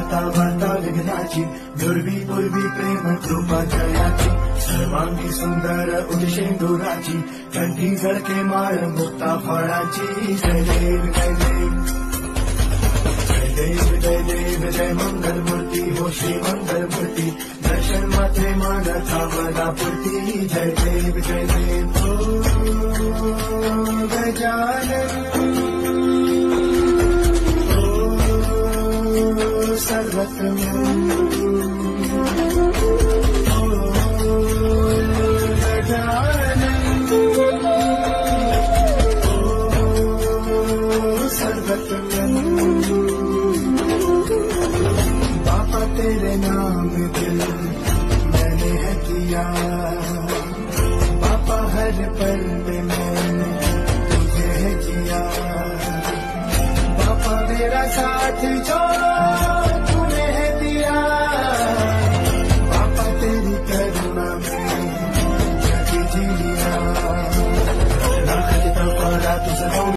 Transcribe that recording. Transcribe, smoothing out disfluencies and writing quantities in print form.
वार्ता वार्ता विघ्नाची दुर्वी पूर्वी प्रेम कृपा जयाची सर्वांगी सुंदर उदिशेंदुराची कंठी झळके माळ मुक्ता फळाची जय देव जय देव जय देव जय मंगल मूर्ती हो श्री मंगल मूर्ती दर्शन मात्रे मानता मना पूर्ती जय देव गजानन सर्वत्रम तेरे नाम दिल मैंने है किया पापा हर पल में मैंने तुझे है जिया पापा मेरा साथ जो तूने है दिया पापा तेरी करुणा में जग जी लिया ना खिता पड़ा तुझे